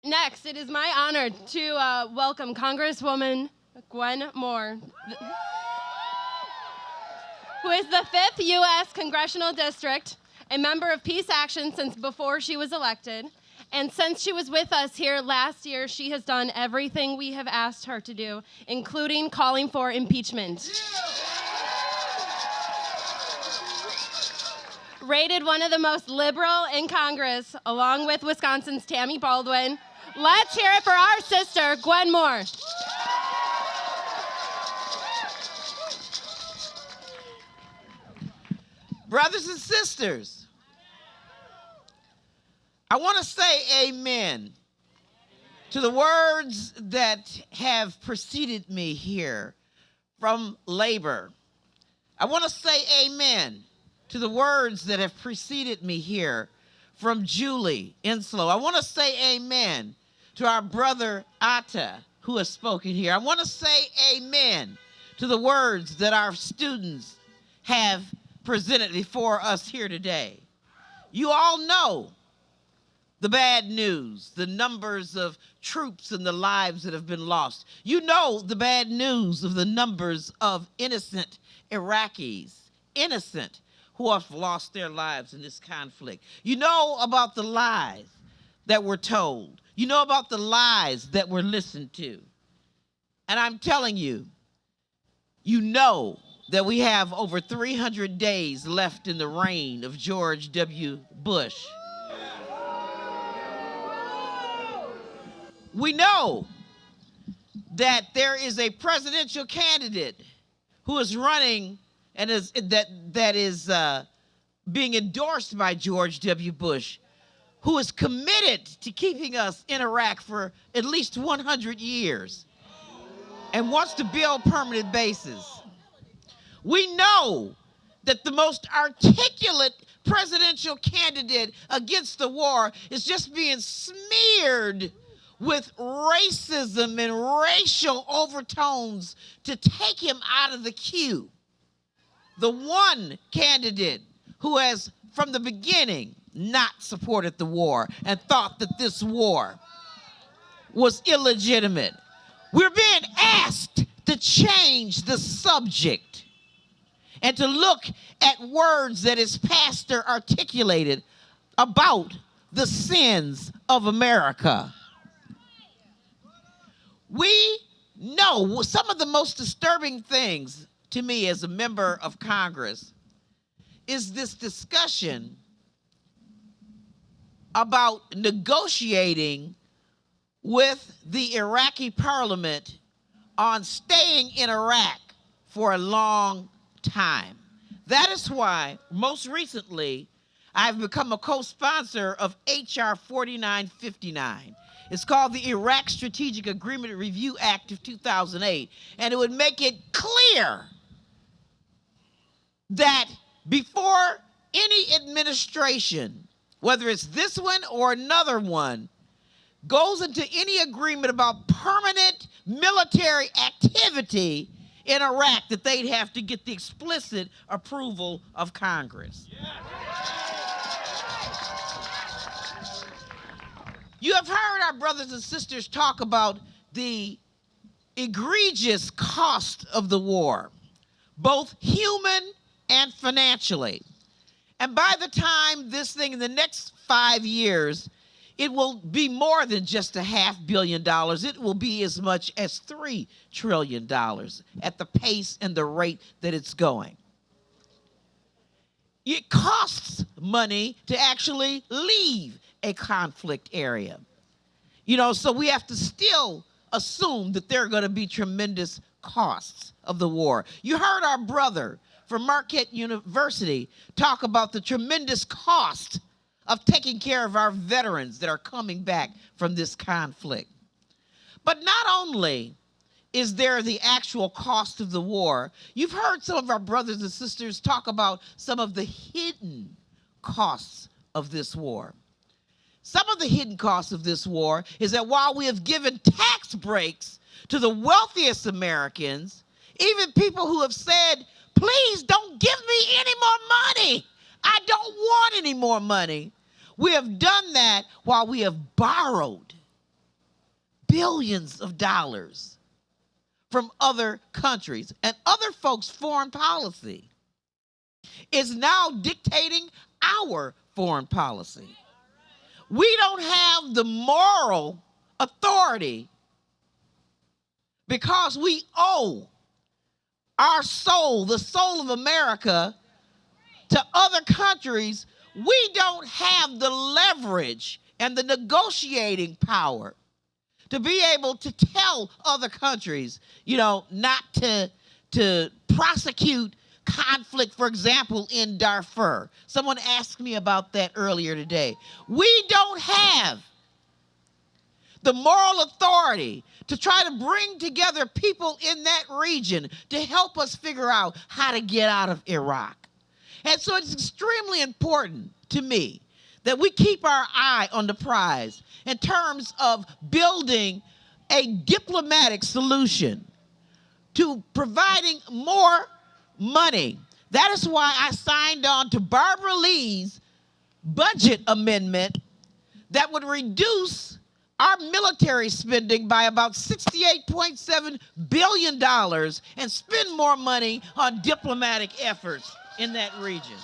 Next, it is my honor to welcome Congresswoman Gwen Moore, who is the 5th U.S. Congressional District, a member of Peace Action since before she was elected. And since she was with us here last year, she has done everything we have asked her to do, including calling for impeachment. Rated one of the most liberal in Congress, along with Wisconsin's Tammy Baldwin. Let's hear it for our sister, Gwen Moore. Brothers and sisters, I want to say amen to the words that have preceded me here from labor. I want to say amen to the words that have preceded me here from Julie Inslow. I want to say amen to our brother Atta, who has spoken here. I want to say amen to the words that our students have presented before us here today. You all know the bad news, the numbers of troops and the lives that have been lost. You know the bad news of the numbers of innocent Iraqis, innocent, who have lost their lives in this conflict. You know about the lies that were told. You know about the lies that were listened to. And I'm telling you, you know that we have over 300 days left in the reign of George W. Bush. We know that there is a presidential candidate who is running and is being endorsed by George W. Bush, who is committed to keeping us in Iraq for at least 100 years and wants to build permanent bases. We know that the most articulate presidential candidate against the war is just being smeared with racism and racial overtones to take him out of the queue. The one candidate who has, from the beginning, not supported the war and thought that this war was illegitimate. We're being asked to change the subject and to look at words that his pastor articulated about the sins of America. We know some of the most disturbing things to me as a member of Congress is this discussion about negotiating with the Iraqi parliament on staying in Iraq for a long time. That is why, most recently, I've become a co-sponsor of H.R. 4959. It's called the Iraq Strategic Agreement Review Act of 2008, and it would make it clear that before any administration, whether it's this one or another one, goes into any agreement about permanent military activity in Iraq, that they'd have to get the explicit approval of Congress. You have heard our brothers and sisters talk about the egregious cost of the war, both human and financially. And by the time this thing, in the next 5 years, it will be more than just $500 million. It will be as much as $3 trillion at the pace and the rate that it's going. It costs money to actually leave a conflict area. You know, so we have to still assume that there are going to be tremendous costs of the war. You heard our brother from Marquette University talk about the tremendous cost of taking care of our veterans that are coming back from this conflict. But not only is there the actual cost of the war, you've heard some of our brothers and sisters talk about some of the hidden costs of this war. Some of the hidden costs of this war is that while we have given tax breaks to the wealthiest Americans, even people who have said, please don't give me any more money, I don't want any more money, we have done that while we have borrowed billions of dollars from other countries. And other folks' foreign policy is now dictating our foreign policy. We don't have the moral authority because we owe our soul, the soul of America, to other countries. We don't have the leverage and the negotiating power to be able to tell other countries, not to prosecute conflict, for example, in Darfur. Someone asked me about that earlier today. We don't have the moral authority to try to bring together people in that region to help us figure out how to get out of Iraq. And so it's extremely important to me that we keep our eye on the prize in terms of building a diplomatic solution to providing more money. That is why I signed on to Barbara Lee's budget amendment that would reduce our military spending by about $68.7 billion and spend more money on diplomatic efforts in that region.